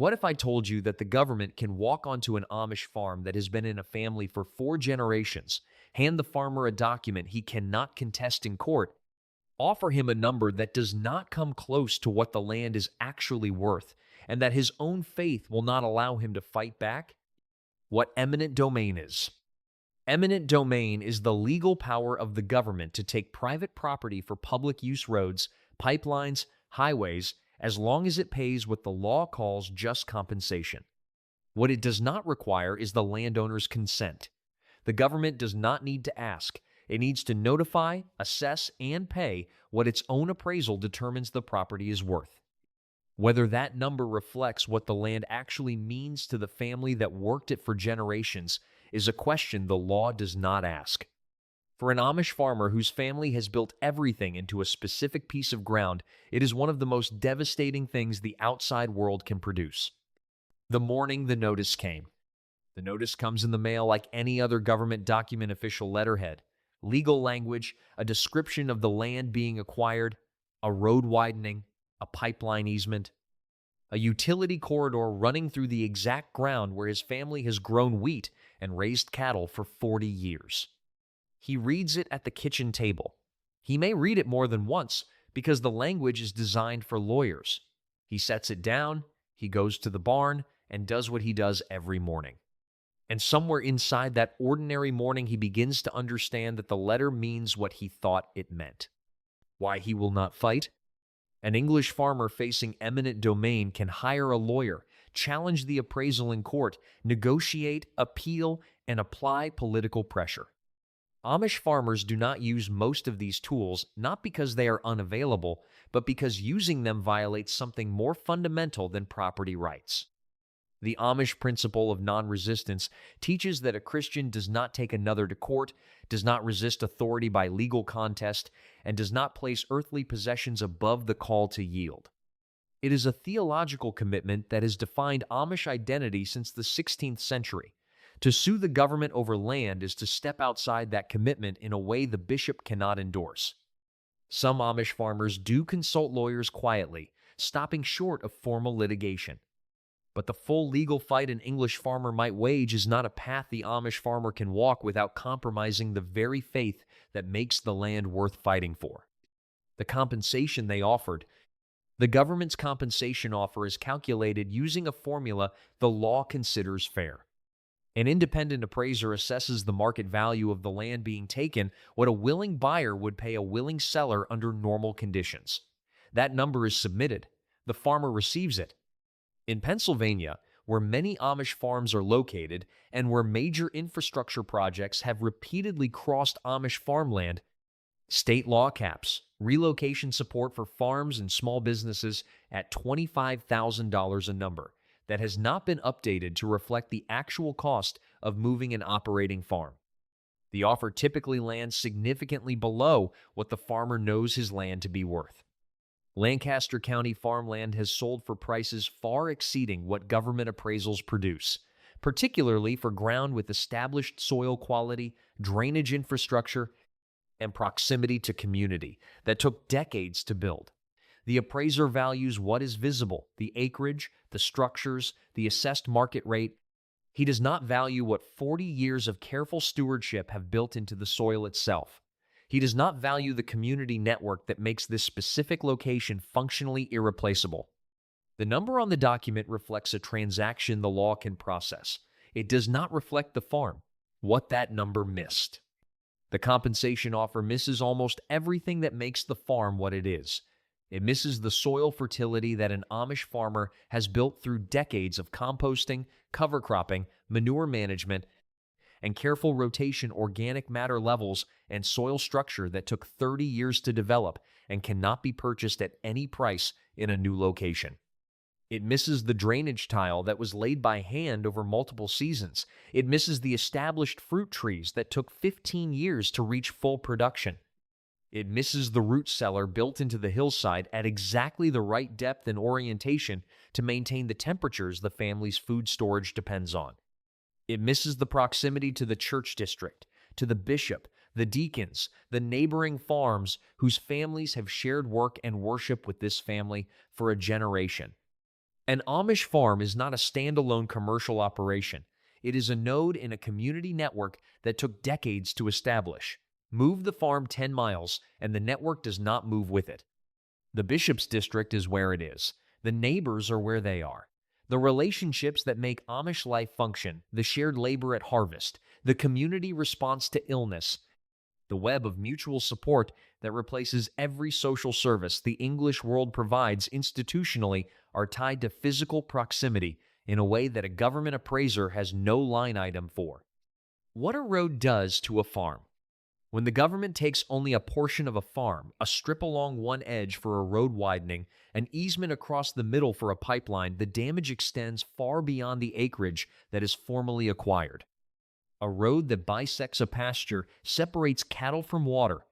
What if I told you that the government can walk onto an Amish farm that has been in a family for 4 generations, hand the farmer a document he cannot contest in court, offer him a number that does not come close to what the land is actually worth, and that his own faith will not allow him to fight back? What eminent domain is. Eminent domain is the legal power of the government to take private property for public use roads, pipelines, highways, as long as it pays what the law calls just compensation. What it does not require is the landowner's consent. The government does not need to ask. It needs to notify, assess, and pay what its own appraisal determines the property is worth. Whether that number reflects what the land actually means to the family that worked it for generations is a question the law does not ask. For an Amish farmer whose family has built everything into a specific piece of ground, it is one of the most devastating things the outside world can produce. The morning the notice came. The notice comes in the mail like any other government document official letterhead. Legal language, a description of the land being acquired, a road widening, a pipeline easement, a utility corridor running through the exact ground where his family has grown wheat and raised cattle for 40 years. He reads it at the kitchen table. He may read it more than once because the language is designed for lawyers. He sets it down, he goes to the barn, and does what he does every morning. And somewhere inside that ordinary morning, he begins to understand that the letter means what he thought it meant. Why he will not fight? An English farmer facing eminent domain can hire a lawyer, challenge the appraisal in court, negotiate, appeal, and apply political pressure. Amish farmers do not use most of these tools, not because they are unavailable, but because using them violates something more fundamental than property rights. The Amish principle of non-resistance teaches that a Christian does not take another to court, does not resist authority by legal contest, and does not place earthly possessions above the call to yield. It is a theological commitment that has defined Amish identity since the 16th century. To sue the government over land is to step outside that commitment in a way the bishop cannot endorse. Some Amish farmers do consult lawyers quietly, stopping short of formal litigation. But the full legal fight an English farmer might wage is not a path the Amish farmer can walk without compromising the very faith that makes the land worth fighting for. The compensation they offered. The government's compensation offer is calculated using a formula the law considers fair. An independent appraiser assesses the market value of the land being taken, what a willing buyer would pay a willing seller under normal conditions. That number is submitted. The farmer receives it. In Pennsylvania, where many Amish farms are located and where major infrastructure projects have repeatedly crossed Amish farmland, state law caps relocation support for farms and small businesses at $25,000 a number that has not been updated to reflect the actual cost of moving an operating farm. The offer typically lands significantly below what the farmer knows his land to be worth. Lancaster County farmland has sold for prices far exceeding what government appraisals produce, particularly for ground with established soil quality, drainage infrastructure, and proximity to community that took decades to build. The appraiser values what is visible, the acreage, the structures, the assessed market rate. He does not value what 40 years of careful stewardship have built into the soil itself. He does not value the community network that makes this specific location functionally irreplaceable. The number on the document reflects a transaction the law can process. It does not reflect the farm, what that number missed. The compensation offer misses almost everything that makes the farm what it is. It misses the soil fertility that an Amish farmer has built through decades of composting, cover cropping, manure management, and careful rotation organic matter levels and soil structure that took 30 years to develop and cannot be purchased at any price in a new location. It misses the drainage tile that was laid by hand over multiple seasons. It misses the established fruit trees that took 15 years to reach full production. It misses the root cellar built into the hillside at exactly the right depth and orientation to maintain the temperatures the family's food storage depends on. It misses the proximity to the church district, to the bishop, the deacons, the neighboring farms whose families have shared work and worship with this family for a generation. An Amish farm is not a standalone commercial operation. It is a node in a community network that took decades to establish. Move the farm 10 miles, and the network does not move with it. The bishop's district is where it is. The neighbors are where they are. The relationships that make Amish life function, the shared labor at harvest, the community response to illness, the web of mutual support that replaces every social service the English world provides institutionally are tied to physical proximity in a way that a government appraiser has no line item for. What a road does to a farm. When the government takes only a portion of a farm, a strip along one edge for a road widening, an easement across the middle for a pipeline, the damage extends far beyond the acreage that is formally acquired. A road that bisects a pasture separates cattle from water.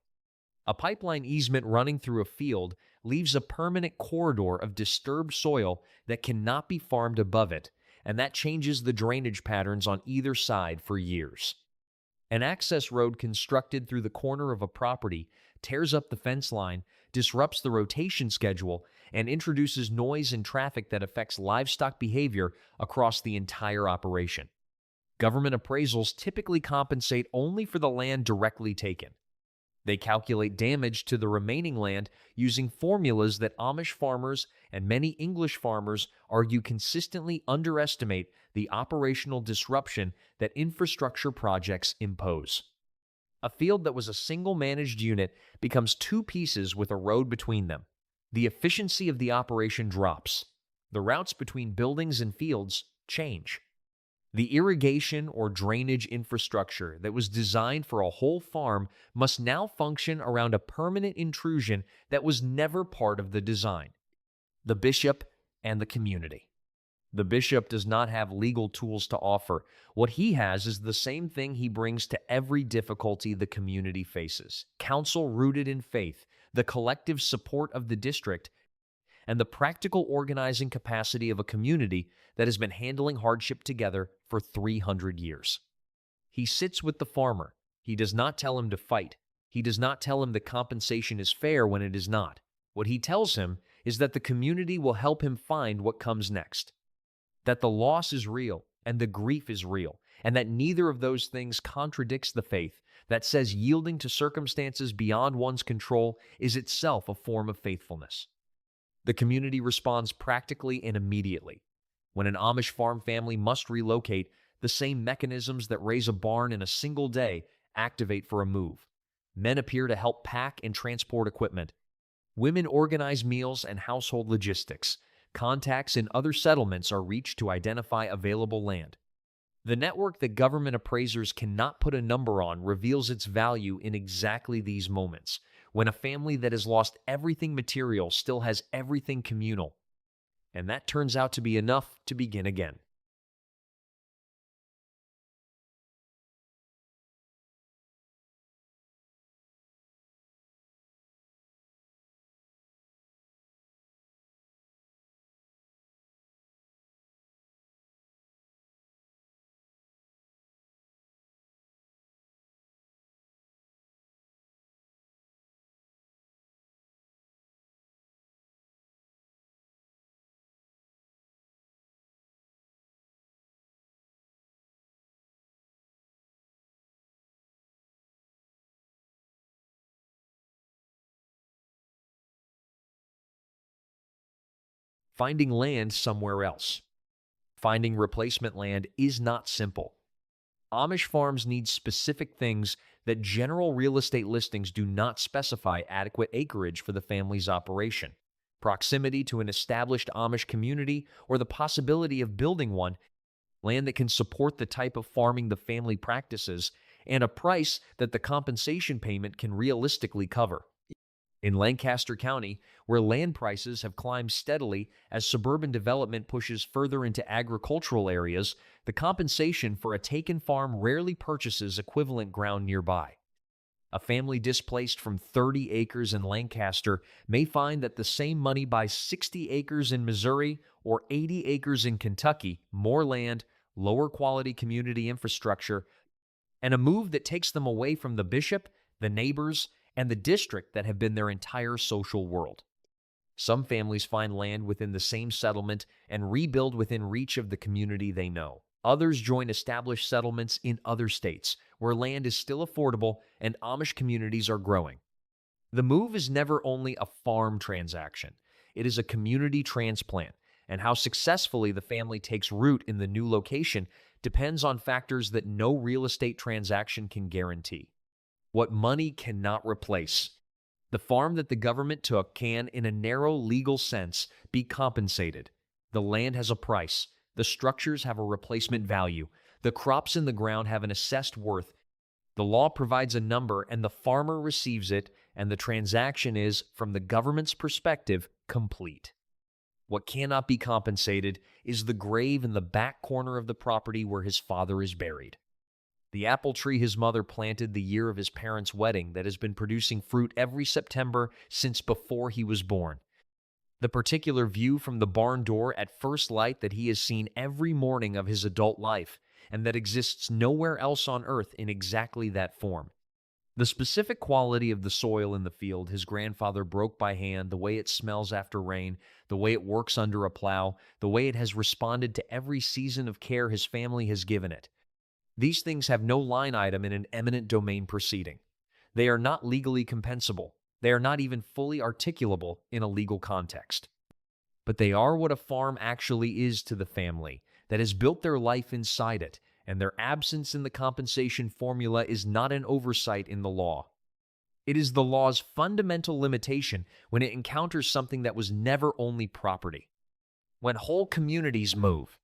A pipeline easement running through a field leaves a permanent corridor of disturbed soil that cannot be farmed above it, and that changes the drainage patterns on either side for years. An access road constructed through the corner of a property tears up the fence line, disrupts the rotation schedule, and introduces noise and traffic that affects livestock behavior across the entire operation. Government appraisals typically compensate only for the land directly taken. They calculate damage to the remaining land using formulas that Amish farmers and many English farmers argue consistently underestimate the operational disruption that infrastructure projects impose. A field that was a single managed unit becomes two pieces with a road between them. The efficiency of the operation drops. The routes between buildings and fields change. The irrigation or drainage infrastructure that was designed for a whole farm must now function around a permanent intrusion that was never part of the design: the bishop and the community. The bishop does not have legal tools to offer. What he has is the same thing he brings to every difficulty the community faces: counsel rooted in faith, the collective support of the district, and the practical organizing capacity of a community that has been handling hardship together for 300 years. He sits with the farmer. He does not tell him to fight. He does not tell him the compensation is fair when it is not. What he tells him is that the community will help him find what comes next, that the loss is real and the grief is real, and that neither of those things contradicts the faith that says yielding to circumstances beyond one's control is itself a form of faithfulness. The community responds practically and immediately. When an Amish farm family must relocate, the same mechanisms that raise a barn in a single day activate for a move. Men appear to help pack and transport equipment. Women organize meals and household logistics. Contacts in other settlements are reached to identify available land. The network that government appraisers cannot put a number on reveals its value in exactly these moments, when a family that has lost everything material still has everything communal. And that turns out to be enough to begin again. Finding land somewhere else. Finding replacement land is not simple. Amish farms need specific things that general real estate listings do not specify: adequate acreage for the family's operation, proximity to an established Amish community, or the possibility of building one, land that can support the type of farming the family practices, and a price that the compensation payment can realistically cover. In Lancaster County, where land prices have climbed steadily as suburban development pushes further into agricultural areas, the compensation for a taken farm rarely purchases equivalent ground nearby. A family displaced from 30 acres in Lancaster may find that the same money buys 60 acres in Missouri or 80 acres in Kentucky, more land, lower quality community infrastructure, and a move that takes them away from the bishop, the neighbors, and the district that have been their entire social world. Some families find land within the same settlement and rebuild within reach of the community they know. Others join established settlements in other states where land is still affordable and Amish communities are growing. The move is never only a farm transaction, it is a community transplant, and how successfully the family takes root in the new location depends on factors that no real estate transaction can guarantee. What money cannot replace. The farm that the government took can, in a narrow legal sense, be compensated. The land has a price. The structures have a replacement value. The crops in the ground have an assessed worth. The law provides a number, and the farmer receives it, and the transaction is, from the government's perspective, complete. What cannot be compensated is the grave in the back corner of the property where his father is buried. The apple tree his mother planted the year of his parents' wedding that has been producing fruit every September since before he was born. The particular view from the barn door at first light that he has seen every morning of his adult life, and that exists nowhere else on earth in exactly that form. The specific quality of the soil in the field his grandfather broke by hand, the way it smells after rain, the way it works under a plow, the way it has responded to every season of care his family has given it. These things have no line item in an eminent domain proceeding. They are not legally compensable. They are not even fully articulable in a legal context. But they are what a farm actually is to the family that has built their life inside it, and their absence in the compensation formula is not an oversight in the law. It is the law's fundamental limitation when it encounters something that was never only property. When whole communities move.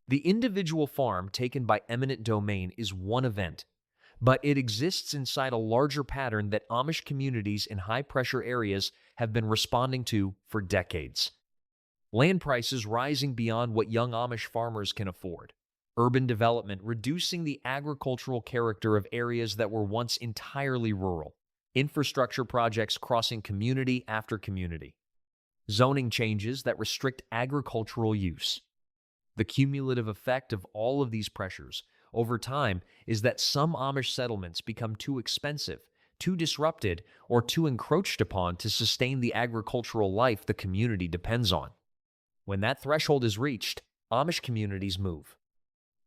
The individual farm taken by eminent domain is one event, but it exists inside a larger pattern that Amish communities in high-pressure areas have been responding to for decades. Land prices rising beyond what young Amish farmers can afford. Urban development reducing the agricultural character of areas that were once entirely rural. Infrastructure projects crossing community after community. Zoning changes that restrict agricultural use. The cumulative effect of all of these pressures over time is that some Amish settlements become too expensive, too disrupted, or too encroached upon to sustain the agricultural life the community depends on. When that threshold is reached, Amish communities move.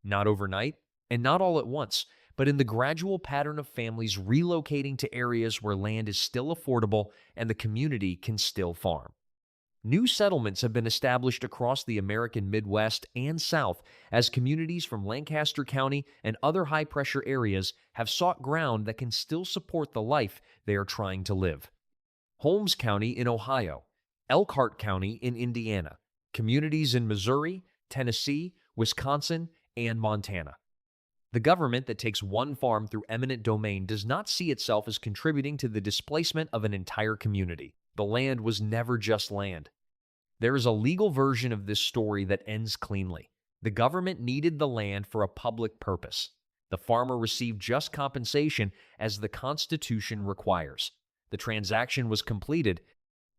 Not overnight, and not all at once, but in the gradual pattern of families relocating to areas where land is still affordable and the community can still farm. New settlements have been established across the American Midwest and South as communities from Lancaster County and other high-pressure areas have sought ground that can still support the life they are trying to live. Holmes County in Ohio, Elkhart County in Indiana, communities in Missouri, Tennessee, Wisconsin, and Montana. The government that takes one farm through eminent domain does not see itself as contributing to the displacement of an entire community. The land was never just land. There is a legal version of this story that ends cleanly. The government needed the land for a public purpose. The farmer received just compensation as the Constitution requires. The transaction was completed,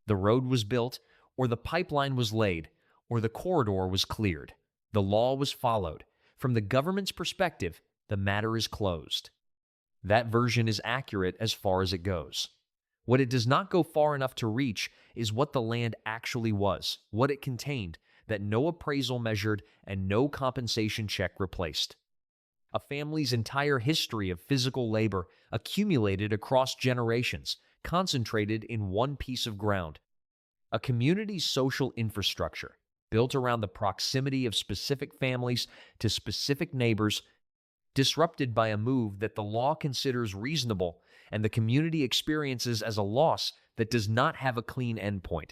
the road was built, or the pipeline was laid, or the corridor was cleared. The law was followed. From the government's perspective, the matter is closed. That version is accurate as far as it goes. What it does not go far enough to reach is what the land actually was, what it contained, that no appraisal measured and no compensation check replaced. A family's entire history of physical labor accumulated across generations, concentrated in one piece of ground. A community's social infrastructure, built around the proximity of specific families to specific neighbors, disrupted by a move that the law considers reasonable and the community experiences as a loss that does not have a clean endpoint.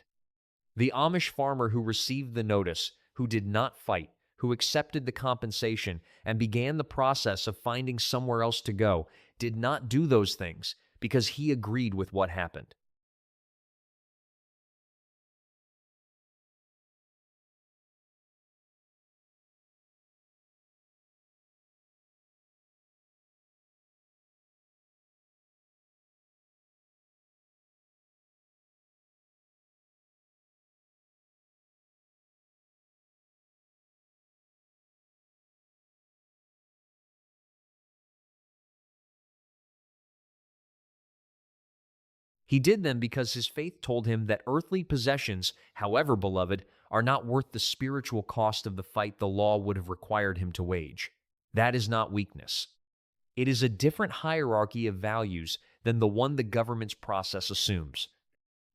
The Amish farmer who received the notice, who did not fight, who accepted the compensation and began the process of finding somewhere else to go, did not do those things because he agreed with what happened. He did them because his faith told him that earthly possessions, however beloved, are not worth the spiritual cost of the fight the law would have required him to wage. That is not weakness. It is a different hierarchy of values than the one the government's process assumes.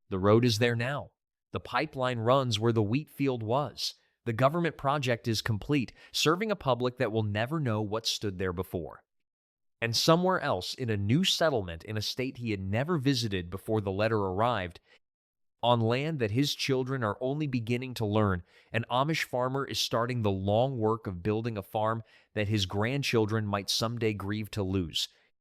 The road is there now. The pipeline runs where the wheat field was. The government project is complete, serving a public that will never know what stood there before. And somewhere else, in a new settlement in a state he had never visited before the letter arrived, on land that his children are only beginning to learn, an Amish farmer is starting the long work of building a farm that his grandchildren might someday grieve to lose.